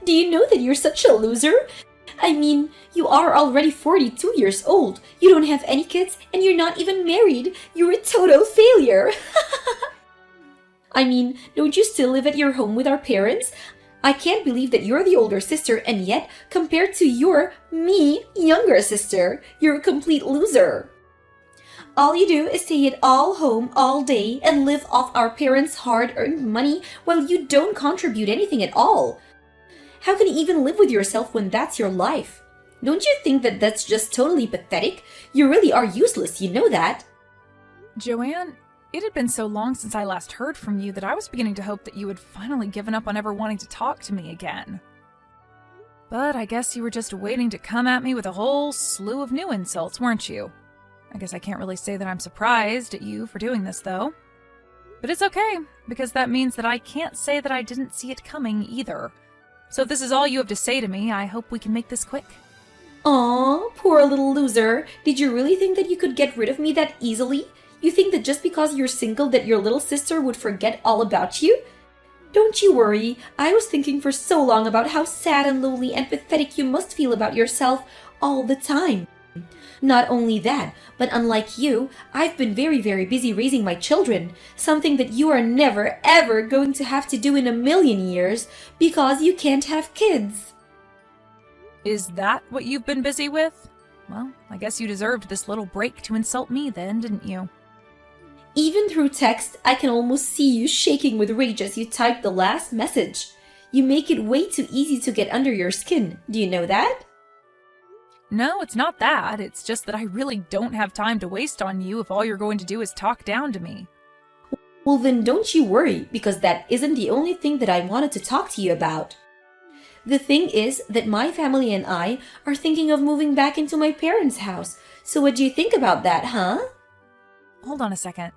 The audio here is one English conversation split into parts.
Do you know that you're such a loser? I mean, you are already 42 years old. You don't have any kids, and you're not even married. You're a total failure. I mean, don't you still live at your home with our parents? I can't believe that you're the older sister, and yet, compared to me, younger sister, you're a complete loser. All you do is stay at all home all day and live off our parents' hard-earned money while you don't contribute anything at all. How can you even live with yourself when that's your life? Don't you think that that's just totally pathetic? You really are useless, you know that. Joanne, it had been so long since I last heard from you that I was beginning to hope that you had finally given up on ever wanting to talk to me again. But I guess you were just waiting to come at me with a whole slew of new insults, weren't you? I guess I can't really say that I'm surprised at you for doing this, though. But it's okay, because that means that I can't say that I didn't see it coming either. So if this is all you have to say to me, I hope we can make this quick. Aw, poor little loser. Did you really think that you could get rid of me that easily? You think that just because you're single that your little sister would forget all about you? Don't you worry. I was thinking for so long about how sad and lonely and pathetic you must feel about yourself all the time. Not only that, but unlike you, I've been very, very busy raising my children, something that you are never, ever going to have to do in a million years because you can't have kids. Is that what you've been busy with? Well, I guess you deserved this little break to insult me then, didn't you? Even through text, I can almost see you shaking with rage as you type the last message. You make it way too easy to get under your skin. Do you know that? No, it's not that. It's just that I really don't have time to waste on you if all you're going to do is talk down to me. Well, then don't you worry, because that isn't the only thing that I wanted to talk to you about. The thing is that my family and I are thinking of moving back into my parents' house. So what do you think about that, huh? Hold on a second.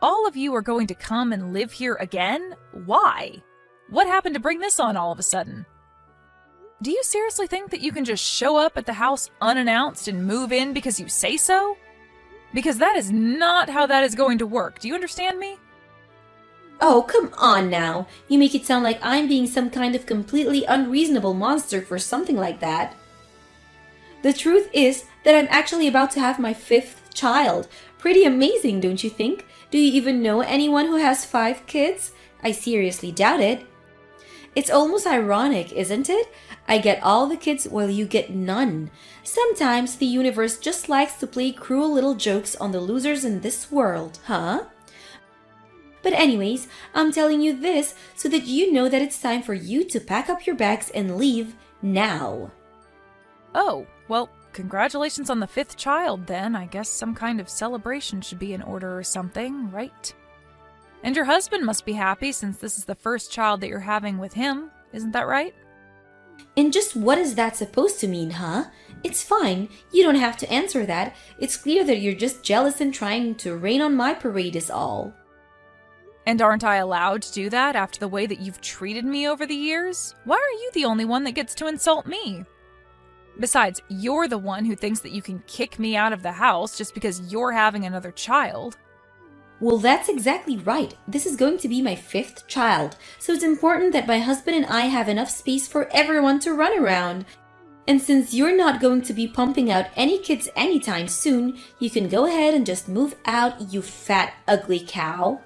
All of you are going to come and live here again? Why? What happened to bring this on all of a sudden? Do you seriously think that you can just show up at the house unannounced and move in because you say so? Because that is not how that is going to work. Do you understand me? Oh, come on now. You make it sound like I'm being some kind of completely unreasonable monster for something like that. The truth is that I'm actually about to have my 5th child. Pretty amazing, don't you think? Do you even know anyone who has 5 kids? I seriously doubt it. It's almost ironic, isn't it? I get all the kids while you get none. Sometimes the universe just likes to play cruel little jokes on the losers in this world, huh? But anyways, I'm telling you this so that you know that it's time for you to pack up your bags and leave now. Oh, well, congratulations on the 5th child then. I guess some kind of celebration should be in order or something, right? And your husband must be happy since this is the first child that you're having with him, isn't that right? And just what is that supposed to mean, huh? It's fine. You don't have to answer that. It's clear that you're just jealous and trying to rain on my parade is all. And aren't I allowed to do that after the way that you've treated me over the years? Why are you the only one that gets to insult me? Besides, you're the one who thinks that you can kick me out of the house just because you're having another child. Well, that's exactly right. This is going to be my 5th child, so it's important that my husband and I have enough space for everyone to run around. And since you're not going to be pumping out any kids anytime soon, you can go ahead and just move out, you fat, ugly cow.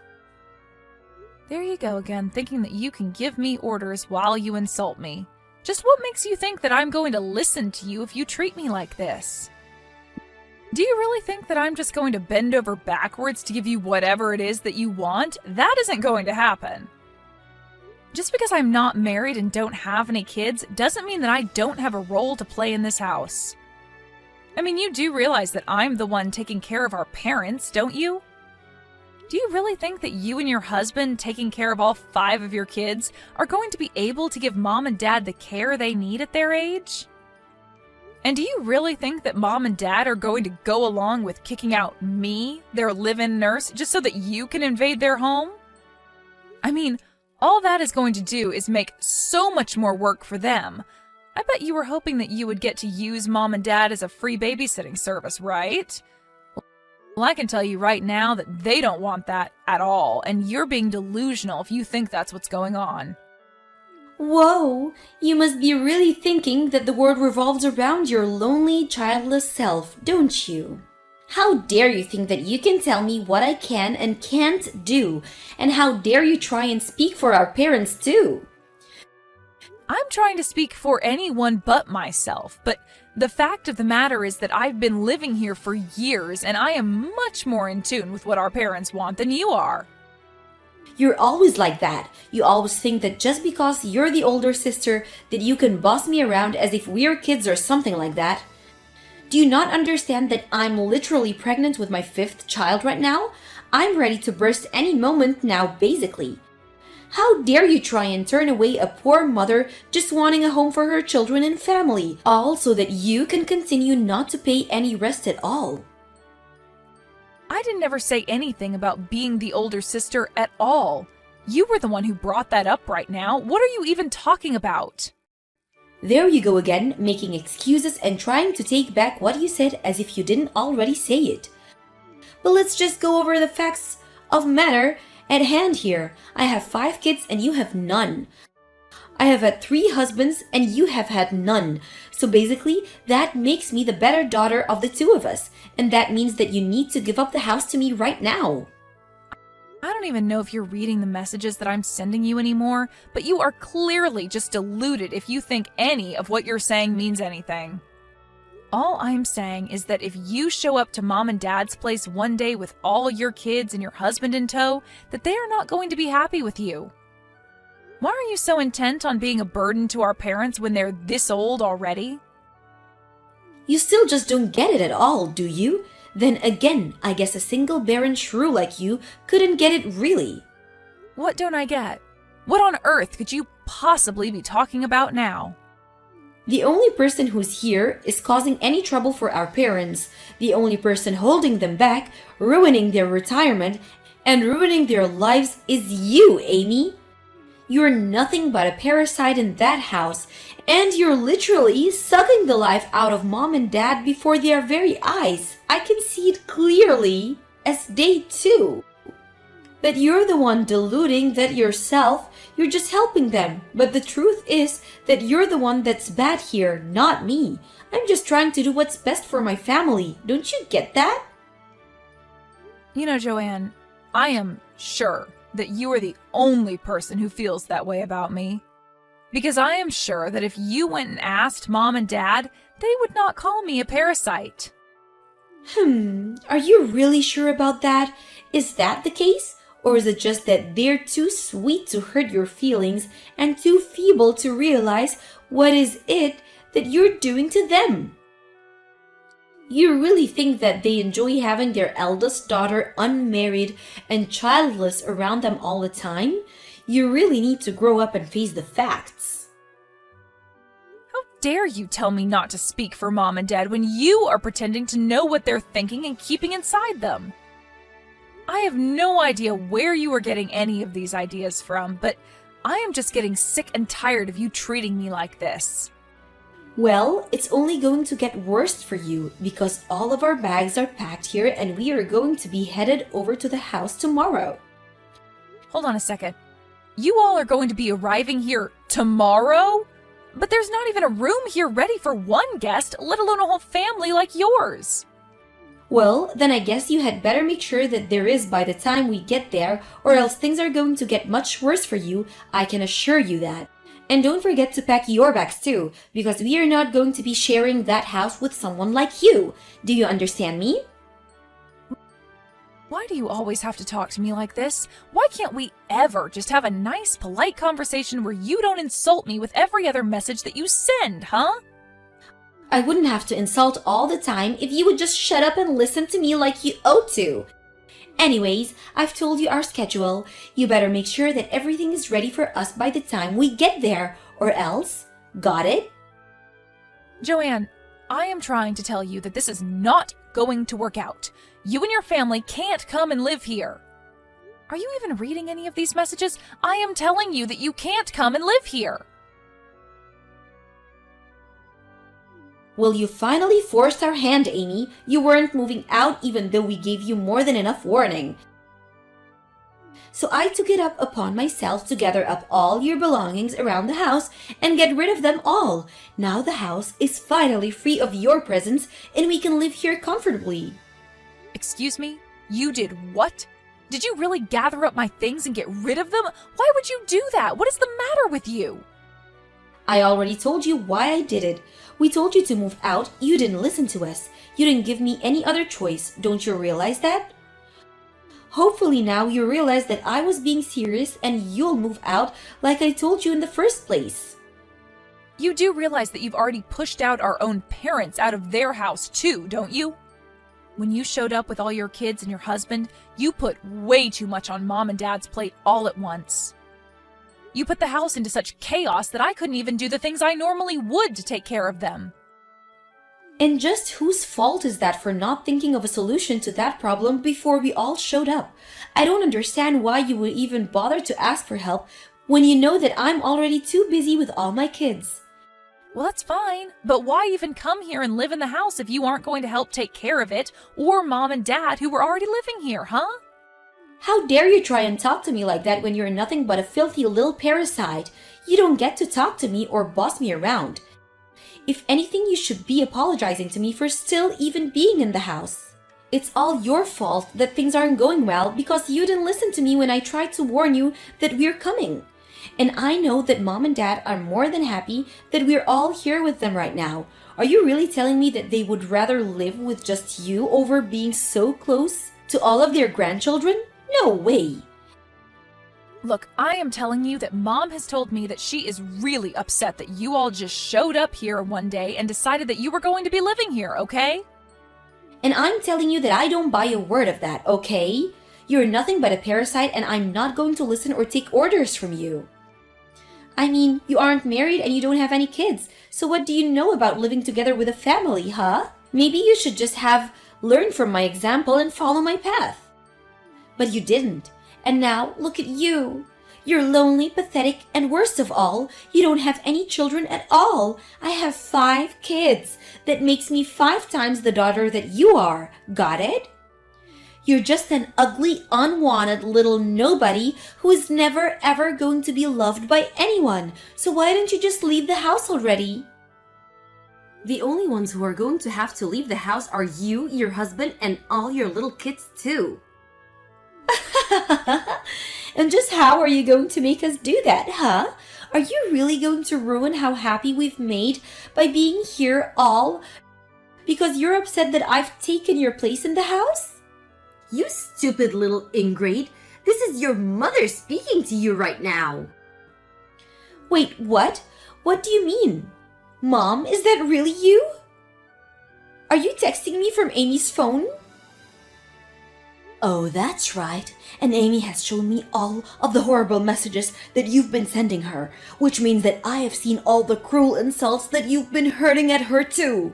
There you go again, thinking that you can give me orders while you insult me. Just what makes you think that I'm going to listen to you if you treat me like this? Do you really think that I'm just going to bend over backwards to give you whatever it is that you want? That isn't going to happen. Just because I'm not married and don't have any kids doesn't mean that I don't have a role to play in this house. I mean, you do realize that I'm the one taking care of our parents, don't you? Do you really think that you and your husband taking care of all 5 of your kids are going to be able to give mom and dad the care they need at their age? And do you really think that mom and dad are going to go along with kicking out me, their live-in nurse, just so that you can invade their home? I mean, all that is going to do is make so much more work for them. I bet you were hoping that you would get to use mom and dad as a free babysitting service, right? Well, I can tell you right now that they don't want that at all, and you're being delusional if you think that's what's going on. Whoa, you must be really thinking that the world revolves around your lonely, childless self, don't you? How dare you think that you can tell me what I can and can't do? And how dare you try and speak for our parents too? I'm trying to speak for anyone but myself, but the fact of the matter is that I've been living here for years and I am much more in tune with what our parents want than you are. You're always like that. You always think that just because you're the older sister that you can boss me around as if we're kids or something like that. Do you not understand that I'm literally pregnant with my 5th child right now? I'm ready to burst any moment now, basically. How dare you try and turn away a poor mother just wanting a home for her children and family, all so that you can continue not to pay any rest at all? I didn't ever say anything about being the older sister at all. You were the one who brought that up right now. What are you even talking about? There you go again, making excuses and trying to take back what you said as if you didn't already say it. But let's just go over the facts of matter at hand here. I have 5 kids and you have none. I have had 3 husbands and you have had none. So basically, that makes me the better daughter of the 2 of us. And that means that you need to give up the house to me right now. I don't even know if you're reading the messages that I'm sending you anymore, but you are clearly just deluded if you think any of what you're saying means anything. All I'm saying is that if you show up to Mom and Dad's place one day with all your kids and your husband in tow, that they are not going to be happy with you. Why are you so intent on being a burden to our parents when they're this old already? You still just don't get it at all, do you? Then again, I guess a single barren shrew like you couldn't get it really. What don't I get? What on earth could you possibly be talking about now? The only person who's here is causing any trouble for our parents. The only person holding them back, ruining their retirement, and ruining their lives is you, Amy. You're nothing but a parasite in that house, and you're literally sucking the life out of Mom and Dad before their very eyes. I can see it clearly as they too. But you're the one deluding that yourself, you're just helping them. But the truth is that you're the one that's bad here, not me. I'm just trying to do what's best for my family. Don't you get that? You know, Joanne, I am sure that you are the only person who feels that way about me. Because I am sure that if you went and asked Mom and Dad, they would not call me a parasite. Are you really sure about that? Is that the case? Or is it just that they're too sweet to hurt your feelings and too feeble to realize what is it that you're doing to them? You really think that they enjoy having their eldest daughter unmarried and childless around them all the time? You really need to grow up and face the facts. How dare you tell me not to speak for Mom and Dad when you are pretending to know what they're thinking and keeping inside them? I have no idea where you are getting any of these ideas from, but I am just getting sick and tired of you treating me like this. Well, it's only going to get worse for you because all of our bags are packed here and we are going to be headed over to the house tomorrow. Hold on a second. You all are going to be arriving here tomorrow? But there's not even a room here ready for one guest, let alone a whole family like yours. Well, then I guess you had better make sure that there is by the time we get there, or else things are going to get much worse for you, I can assure you that. And don't forget to pack your bags too, because we are not going to be sharing that house with someone like you. Do you understand me? Why do you always have to talk to me like this? Why can't we ever just have a nice, polite conversation where you don't insult me with every other message that you send, huh? I wouldn't have to insult all the time if you would just shut up and listen to me like you ought to. Anyways, I've told you our schedule. You better make sure that everything is ready for us by the time we get there, or else. Got it? Joanne, I am trying to tell you that this is not going to work out. You and your family can't come and live here. Are you even reading any of these messages? I am telling you that you can't come and live here. Well, you finally forced our hand, Amy. You weren't moving out even though we gave you more than enough warning. So I took it up upon myself to gather up all your belongings around the house and get rid of them all. Now the house is finally free of your presence and we can live here comfortably. Excuse me? You did what? Did you really gather up my things and get rid of them? Why would you do that? What is the matter with you? I already told you why I did it. We told you to move out. You didn't listen to us. You didn't give me any other choice. Don't you realize that? Hopefully now you realize that I was being serious and you'll move out like I told you in the first place. You do realize that you've already pushed out our own parents out of their house too, don't you? When you showed up with all your kids and your husband, you put way too much on Mom and Dad's plate all at once. You put the house into such chaos that I couldn't even do the things I normally would to take care of them. And just whose fault is that for not thinking of a solution to that problem before we all showed up? I don't understand why you would even bother to ask for help when you know that I'm already too busy with all my kids. Well, that's fine, but why even come here and live in the house if you aren't going to help take care of it, or Mom and Dad who were already living here, huh? How dare you try and talk to me like that when you're nothing but a filthy little parasite? You don't get to talk to me or boss me around. If anything, you should be apologizing to me for still even being in the house. It's all your fault that things aren't going well because you didn't listen to me when I tried to warn you that we're coming. And I know that Mom and Dad are more than happy that we're all here with them right now. Are you really telling me that they would rather live with just you over being so close to all of their grandchildren? No way! Look, I am telling you that Mom has told me that she is really upset that you all just showed up here one day and decided that you were going to be living here, okay? And I'm telling you that I don't buy a word of that, okay? You're nothing but a parasite and I'm not going to listen or take orders from you. I mean, you aren't married and you don't have any kids, so what do you know about living together with a family, huh? Maybe you should just have learned from my example and follow my path. But you didn't. And now, look at you. You're lonely, pathetic, and worst of all, you don't have any children at all. I have 5 kids. That makes me 5 times the daughter that you are. Got it? You're just an ugly, unwanted little nobody who is never ever going to be loved by anyone. So why don't you just leave the house already? The only ones who are going to have to leave the house are you, your husband, and all your little kids too. And just how are you going to make us do that, huh? Are you really going to ruin how happy we've made by being here all because you're upset that I've taken your place in the house? You stupid little ingrate. This is your mother speaking to you right now. Wait, what? What do you mean? Mom, is that really you? Are you texting me from Amy's phone? Oh, that's right. And Amy has shown me all of the horrible messages that you've been sending her, which means that I have seen all the cruel insults that you've been hurting at her too.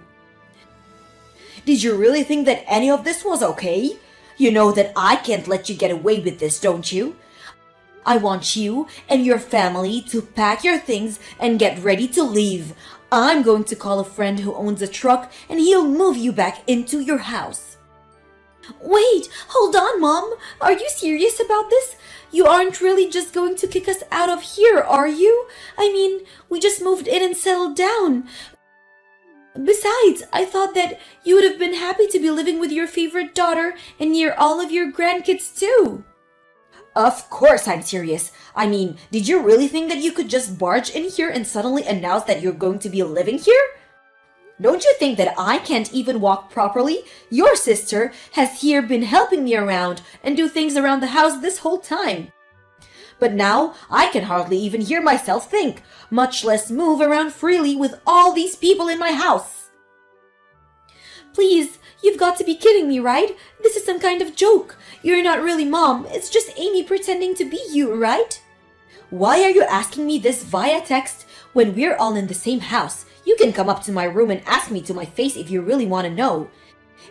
Did you really think that any of this was okay? You know that I can't let you get away with this, don't you? I want you and your family to pack your things and get ready to leave. I'm going to call a friend who owns a truck and he'll move you back into your house. Wait, hold on, Mom. Are you serious about this? You aren't really just going to kick us out of here, are you? I mean, we just moved in and settled down. Besides, I thought that you would have been happy to be living with your favorite daughter and near all of your grandkids too. Of course I'm serious. I mean, did you really think that you could just barge in here and suddenly announce that you're going to be living here? Don't you think that I can't even walk properly? Your sister has here been helping me around and do things around the house this whole time. But now I can hardly even hear myself think, much less move around freely with all these people in my house. Please, you've got to be kidding me, right? This is some kind of joke. You're not really Mom. It's just Amy pretending to be you, right? Why are you asking me this via text when we're all in the same house? You can come up to my room and ask me to my face if you really want to know.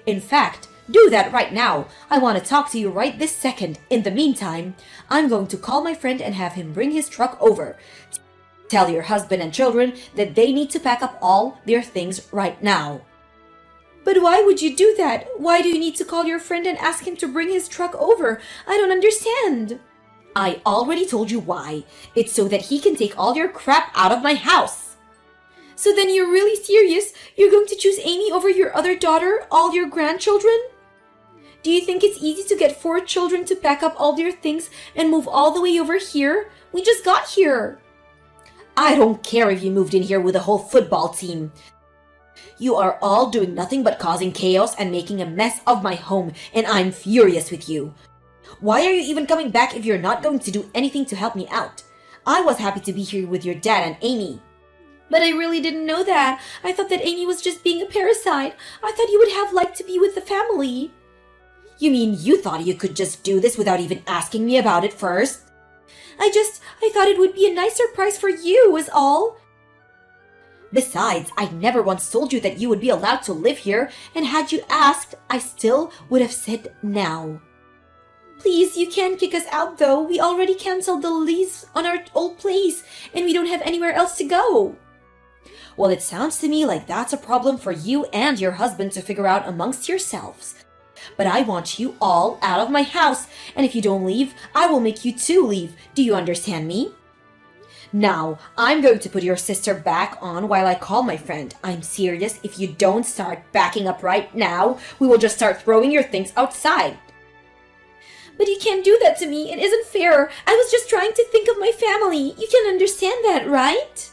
In fact, do that right now. I want to talk to you right this second. In the meantime, I'm going to call my friend and have him bring his truck over. Tell your husband and children that they need to pack up all their things right now. But why would you do that? Why do you need to call your friend and ask him to bring his truck over? I don't understand. I already told you why. It's so that he can take all your crap out of my house. So then you're really serious? You're going to choose Amy over your other daughter, all your grandchildren? Do you think it's easy to get 4 children to pack up all their things and move all the way over here? We just got here. I don't care if you moved in here with a whole football team. You are all doing nothing but causing chaos and making a mess of my home, and I'm furious with you. Why are you even coming back if you're not going to do anything to help me out? I was happy to be here with your dad and Amy. But I really didn't know that. I thought that Amy was just being a parasite. I thought you would have liked to be with the family. You mean you thought you could just do this without even asking me about it first? I thought it would be a nice surprise for you, is all. Besides, I never once told you that you would be allowed to live here, and had you asked, I still would have said now. Please, you can't kick us out though. We already canceled the lease on our old place, and we don't have anywhere else to go. Well, it sounds to me like that's a problem for you and your husband to figure out amongst yourselves. But I want you all out of my house, and if you don't leave, I will make you two leave. Do you understand me? Now, I'm going to put your sister back on while I call my friend. I'm serious. If you don't start backing up right now, we will just start throwing your things outside. But you can't do that to me. It isn't fair. I was just trying to think of my family. You can understand that, right?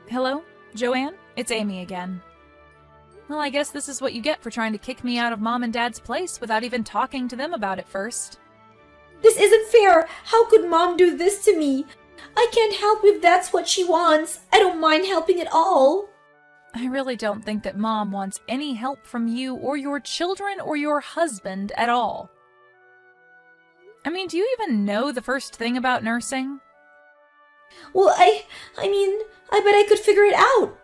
Hello, Joanne? It's Amy again. Well, I guess this is what you get for trying to kick me out of Mom and Dad's place without even talking to them about it first. This isn't fair. How could Mom do this to me? I can't help if that's what she wants. I don't mind helping at all. I really don't think that Mom wants any help from you or your children or your husband at all. I mean, do you even know the first thing about nursing? Well, I bet I could figure it out.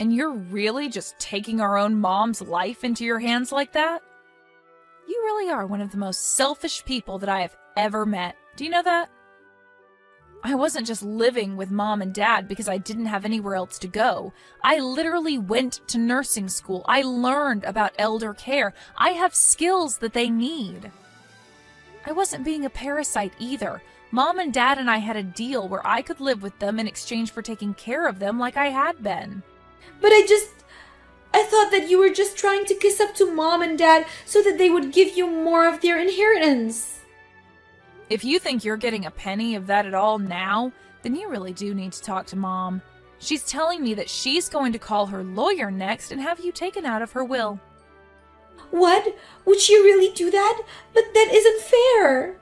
And you're really just taking our own mom's life into your hands like that? You really are one of the most selfish people that I have ever met. Do you know that? I wasn't just living with Mom and Dad because I didn't have anywhere else to go. I literally went to nursing school. I learned about elder care. I have skills that they need. I wasn't being a parasite either. Mom and Dad and I had a deal where I could live with them in exchange for taking care of them like I had been. But I thought that you were just trying to kiss up to Mom and Dad so that they would give you more of their inheritance. If you think you're getting a penny of that at all now, then you really do need to talk to Mom. She's telling me that she's going to call her lawyer next and have you taken out of her will. What? Would she really do that? But that isn't fair.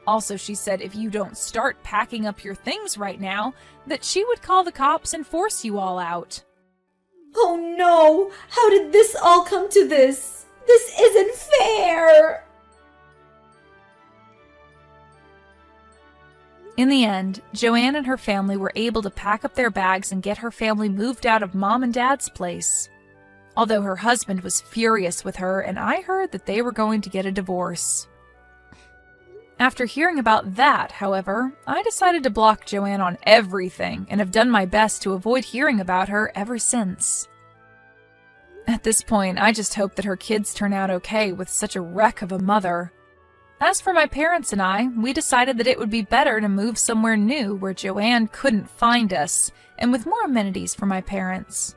Also, she said if you don't start packing up your things right now, that she would call the cops and force you all out. Oh no! How did this all come to this? This isn't fair! In the end, Joanne and her family were able to pack up their bags and get her family moved out of Mom and Dad's place. Although her husband was furious with her, and I heard that they were going to get a divorce. After hearing about that, however, I decided to block Joanne on everything and have done my best to avoid hearing about her ever since. At this point, I just hope that her kids turn out okay with such a wreck of a mother. As for my parents and I, we decided that it would be better to move somewhere new where Joanne couldn't find us, and with more amenities for my parents.